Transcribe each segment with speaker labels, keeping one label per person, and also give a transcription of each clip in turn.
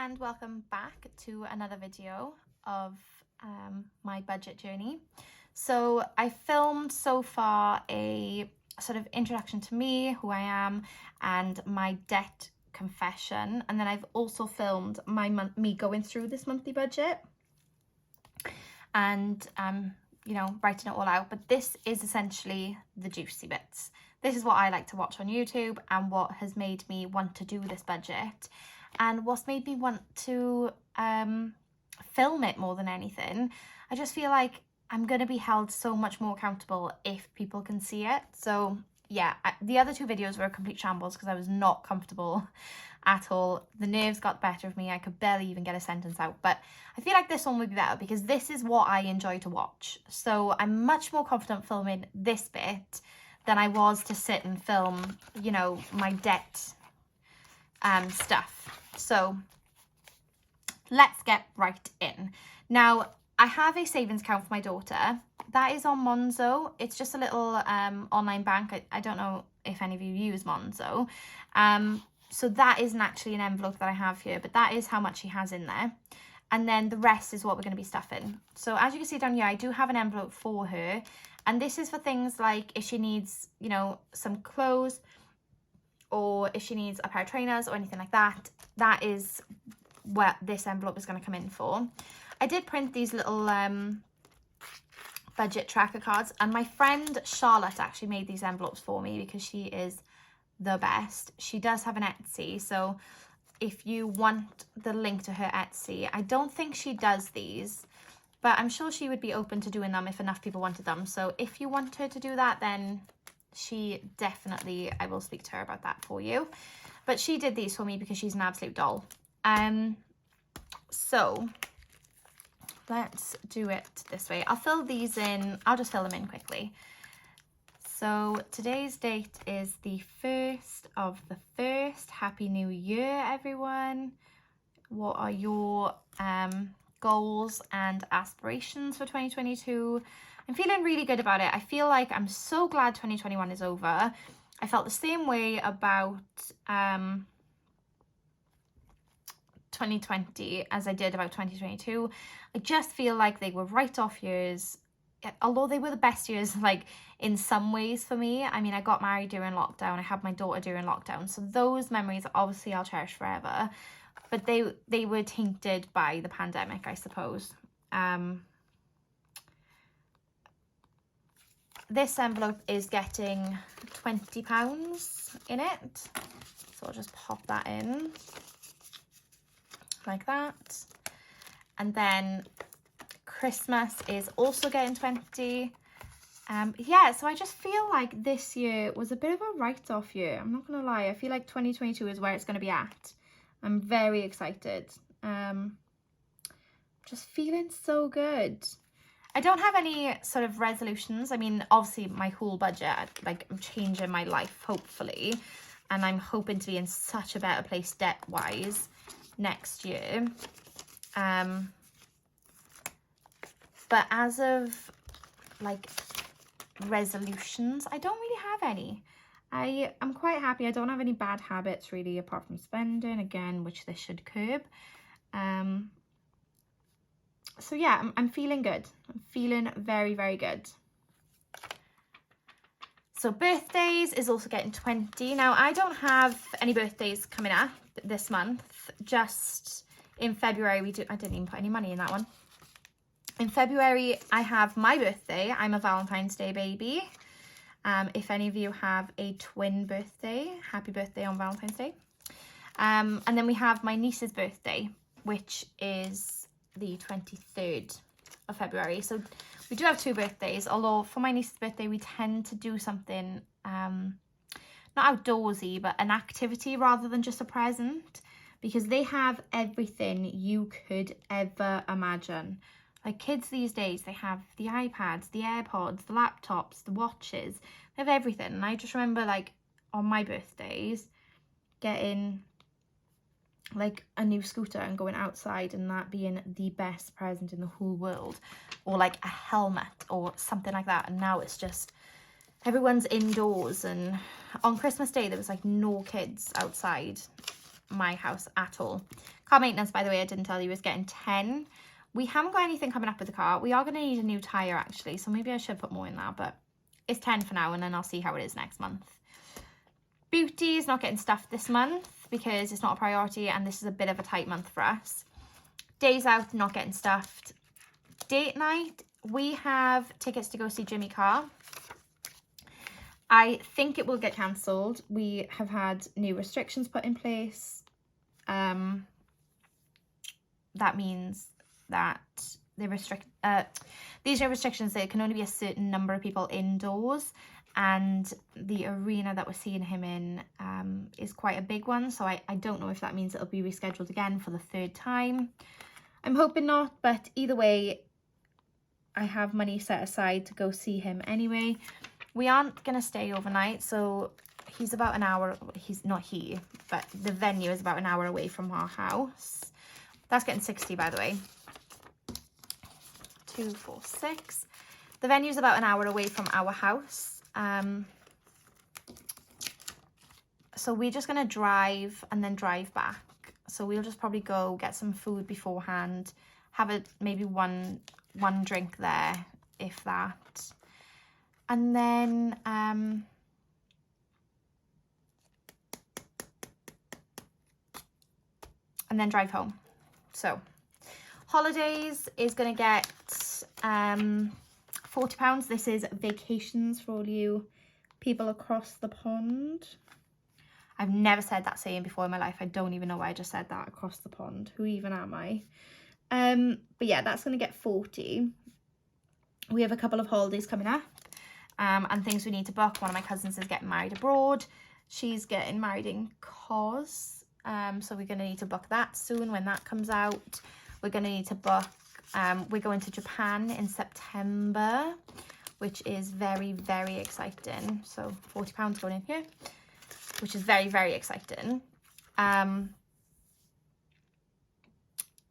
Speaker 1: and welcome back to another video of my budget journey. So I filmed so far a sort of introduction to me, who I am, and my debt confession, and then I've also filmed me going through this monthly budget and you know, writing it all out. But this is essentially the juicy bits. This is what I like to watch on YouTube and what has made me want to do this budget and what's made me want to film it more than anything. I just feel like I'm going to be held so much more accountable if people can see it. So yeah, the other two videos were a complete shambles because I was not comfortable at all. The nerves got the better of me. I could barely even get a sentence out. But I feel like this one would be better because this is what I enjoy to watch. So I'm much more confident filming this bit than I was to sit and film, you know, my debt stuff. So let's get right in. Now, I have a savings account for my daughter. That is on Monzo. It's just a little online bank. I don't know if any of you use Monzo. So that isn't actually an envelope that I have here, but that is how much she has in there. And then the rest is what we're going to be stuffing. So as you can see down here, I do have an envelope for her. And this is for things like if she needs, you know, some clothes, or if she needs a pair of trainers or anything like that. That is what this envelope is going to come in for. I did print these little budget tracker cards, and my friend Charlotte actually made these envelopes for me because she is the best. She does have an Etsy, so if you want the link to her Etsy, I don't think she does these, but I'm sure she would be open to doing them if enough people wanted them. So if you want her to do that, then she definitely, I will speak to her about that for you. But she did these for me because she's an absolute doll. So let's do it this way. I'll fill these in. I'll just fill them in quickly. So today's date is the 1st of the 1st. Happy New Year, everyone. What are your goals and aspirations for 2022? I'm feeling really good about it. I feel like I'm so glad 2021 is over. I felt the same way about 2020 as I did about 2022. I just feel like they were write-off years, although they were the best years, like in some ways for me. I mean, I got married during lockdown. I had my daughter during lockdown. So those memories, obviously, I'll cherish forever. But they were tainted by the pandemic, I suppose. This envelope is getting £20 in it. So I'll just pop that in like that. And then Christmas is also getting 20. Yeah, so I just feel like this year was a bit of a write-off year. I'm not gonna lie. I feel like 2022 is where it's gonna be at. I'm very excited. Just feeling so good. I don't have any sort of resolutions. I mean, obviously my whole budget, like I'm changing my life, hopefully. And I'm hoping to be in such a better place debt-wise next year. But as of like resolutions, I don't really have any. I'm quite happy. I don't have any bad habits really, apart from spending, again, which this should curb. So yeah, I'm feeling good. I'm feeling very, very good. So birthdays is also getting 20. Now, I don't have any birthdays coming up this month. Just in February, I didn't even put any money in that one. In February, I have my birthday. I'm a Valentine's Day baby. If any of you have a twin birthday, happy birthday on Valentine's Day. And then we have my niece's birthday, which is the 23rd of February. So we do have two birthdays, although for my niece's birthday, we tend to do something, not outdoorsy, but an activity rather than just a present, because they have everything you could ever imagine. Like kids these days, they have the iPads, the AirPods, the laptops, the watches, they have everything. And I just remember like on my birthdays getting like a new scooter and going outside and that being the best present in the whole world, or like a helmet or something like that. And now it's just everyone's indoors, and on Christmas Day there was like no kids outside my house at all. Car maintenance, by the way, I didn't tell you, is getting 10. We haven't got anything coming up with the car. We are going to need a new tyre actually, so maybe I should put more in that, but it's 10 for now, and then I'll see how it is next month. Beauty is not getting stuffed this month because it's not a priority, and this is a bit of a tight month for us. Days out, not getting stuffed. Date night, we have tickets to go see Jimmy Carr. I think it will get cancelled. We have had new restrictions put in place. That means that they these new restrictions, there can only be a certain number of people indoors, and the arena that we're seeing him in is quite a big one, so I don't know if that means it'll be rescheduled again for the 3rd time. I'm hoping not, but either way, I have money set aside to go see him anyway. We aren't going to stay overnight, so he's about an hour, but the venue is about an hour away from our house. That's getting 60, by the way. 2, 4, 6. The venue's about an hour away from our house. So we're just going to drive and then drive back. So we'll just probably go get some food beforehand, have maybe one drink there, if that. And then drive home. So holidays is going to get £40. This is vacations for all you people across the pond. I've never said that saying before in my life. I don't even know why I just said that, across the pond. Who even am I? But yeah, that's going to get 40. We have a couple of holidays coming up and things we need to book. One of my cousins is getting married abroad. She's getting married in Cos. So we're going to need to book that soon when that comes out. We're going to need to book, we're going to Japan in September, which is very, very exciting. So £40 going in here, which is very, very exciting.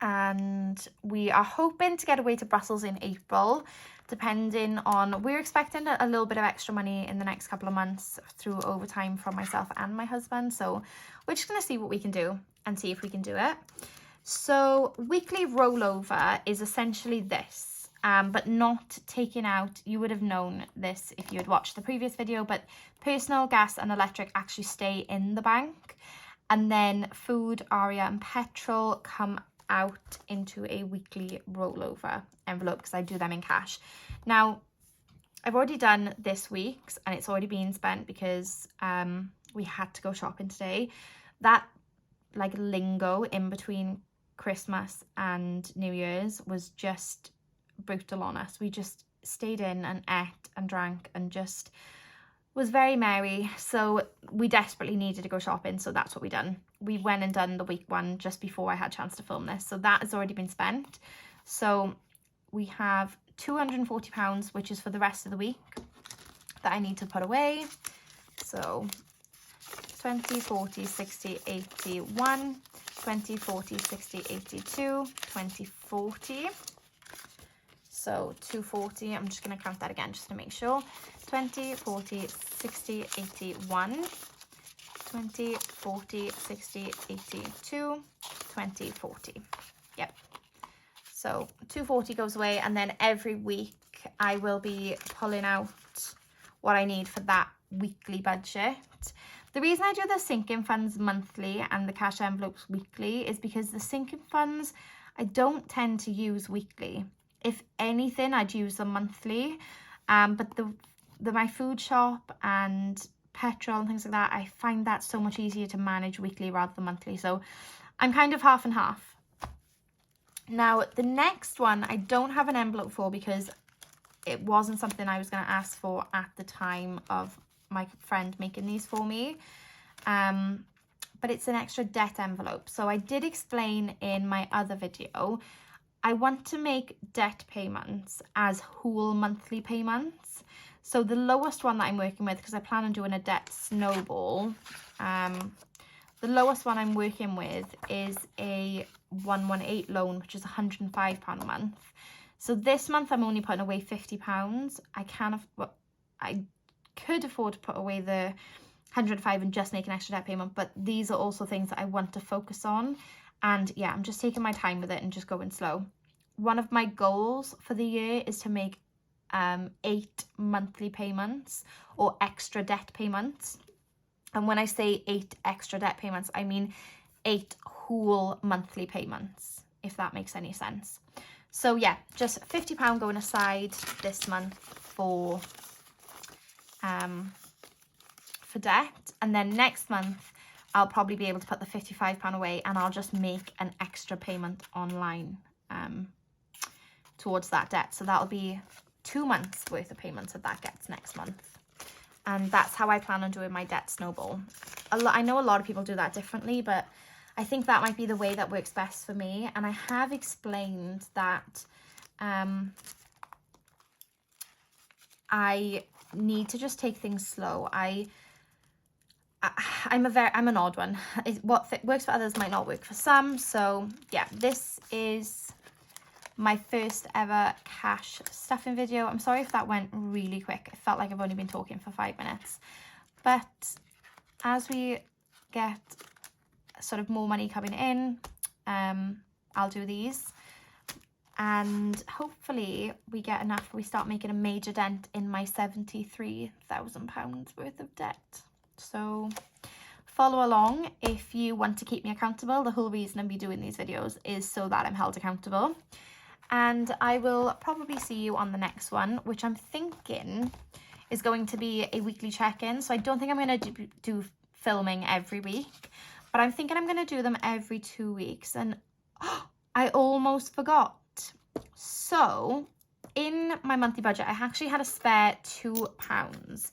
Speaker 1: And we are hoping to get away to Brussels in April, depending on, we're expecting a little bit of extra money in the next couple of months through overtime from myself and my husband. So we're just going to see what we can do and see if we can do it. So weekly rollover is essentially this, but not taking out, you would have known this if you had watched the previous video, but personal, gas and electric actually stay in the bank. And then food, Aria and petrol come out into a weekly rollover envelope because I do them in cash. Now, I've already done this week's and it's already been spent because we had to go shopping today. That like lingo in between Christmas and New Year's was just brutal on us. We just stayed in and ate and drank and just was very merry. So we desperately needed to go shopping, so that's what we done. We went and done the week one just before I had a chance to film this, so that has already been spent. So we have £240, which is for the rest of the week, that I need to put away. So 20, 40, 60, 81, 20, 40, 60, 82, 20, 40. So 240, I'm just going to count that again just to make sure. 20, 40, 60, 81, 20, 40, 60, 82, 20, 40. Yep. So 240 goes away, and then every week I will be pulling out what I need for that weekly budget. The reason I do the sinking funds monthly and the cash envelopes weekly is because the sinking funds I don't tend to use weekly. If anything, I'd use them monthly. But my food shop and petrol and things like that, I find that so much easier to manage weekly rather than monthly. So I'm kind of half and half. Now, the next one I don't have an envelope for because it wasn't something I was going to ask for at the time of my friend making these for me. But it's an extra debt envelope. So I did explain in my other video, I want to make debt payments as whole monthly payments. So the lowest one that I'm working with, because I plan on doing a debt snowball, the lowest one I'm working with is a 118 loan, which is £105 a month. So this month I'm only putting away £50. I could afford to put away the 105 and just make an extra debt payment, but these are also things that I want to focus on. And yeah, I'm just taking my time with it and just going slow. One of my goals for the year is to make 8 monthly payments or extra debt payments. And when I say 8 extra debt payments, I mean 8 whole monthly payments, if that makes any sense. So yeah, just £50 going aside this month for debt, and then next month I'll probably be able to put the £55 away, and I'll just make an extra payment online towards that debt. So that'll be 2 months worth of payments that gets next month. And that's how I plan on doing my debt snowball. I know a lot of people do that differently, but I think that might be the way that works best for me. And I have explained that I need to just take things slow. I'm an odd one. What works for others might not work for some. So yeah, this is my first ever cash stuffing video. I'm sorry if that went really quick. It felt like I've only been talking for 5 minutes. But as we get sort of more money coming in, I'll do these. And hopefully we get enough, we start making a major dent in my £73,000 worth of debt. So follow along if you want to keep me accountable. The whole reason I'm doing these videos is so that I'm held accountable. And I will probably see you on the next one, which I'm thinking is going to be a weekly check-in. So I don't think I'm going to do filming every week, but I'm thinking I'm going to do them every 2 weeks. And I almost forgot. So in my monthly budget, I actually had a spare £2,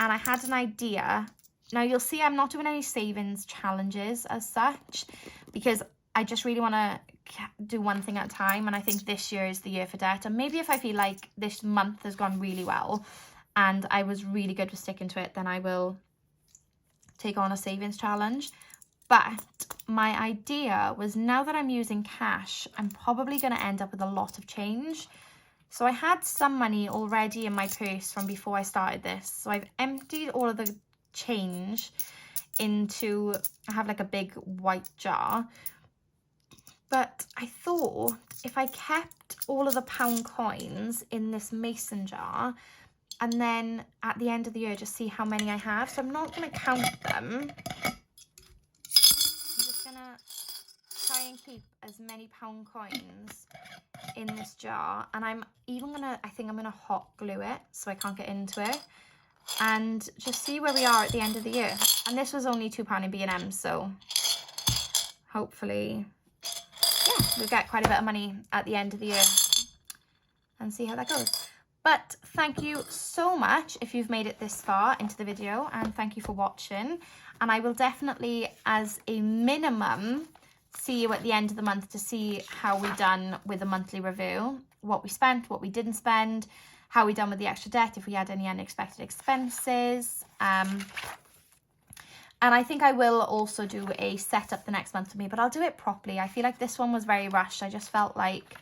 Speaker 1: and I had an idea. Now you'll see I'm not doing any savings challenges as such, because I just really want to do one thing at a time. And I think this year is the year for debt. And maybe if I feel like this month has gone really well and I was really good with sticking to it, then I will take on a savings challenge. But my idea was, now that I'm using cash, I'm probably going to end up with a lot of change. So I had some money already in my purse from before I started this. So I've emptied all of the change into, I have like a big white jar. But I thought if I kept all of the £1 coins in this mason jar, and then at the end of the year, just see how many I have. So I'm not going to count them. Gonna try and keep as many £1 coins in this jar, and I'm even gonna, I think I'm gonna hot glue it so I can't get into it, and just see where we are at the end of the year. And this was only £2 in B&M, so hopefully, yeah, we'll get quite a bit of money at the end of the year and see how that goes. But thank you so much if you've made it this far into the video, and thank you for watching. And I will definitely, as a minimum, see you at the end of the month to see how we done with a monthly review, what we spent, what we didn't spend, how we done with the extra debt, if we had any unexpected expenses. And I think I will also do a setup the next month for me, but I'll do it properly. I feel like this one was very rushed. I just felt like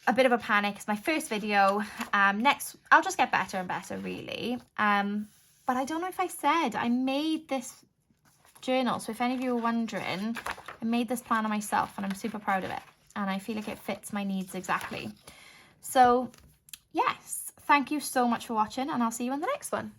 Speaker 1: a bit of a panic. It's my first video. Next, I'll just get better and better, really. But I don't know if I said, I made this journal. So if any of you are wondering, I made this planner myself, and I'm super proud of it. And I feel like it fits my needs exactly. So yes, thank you so much for watching, and I'll see you in the next one.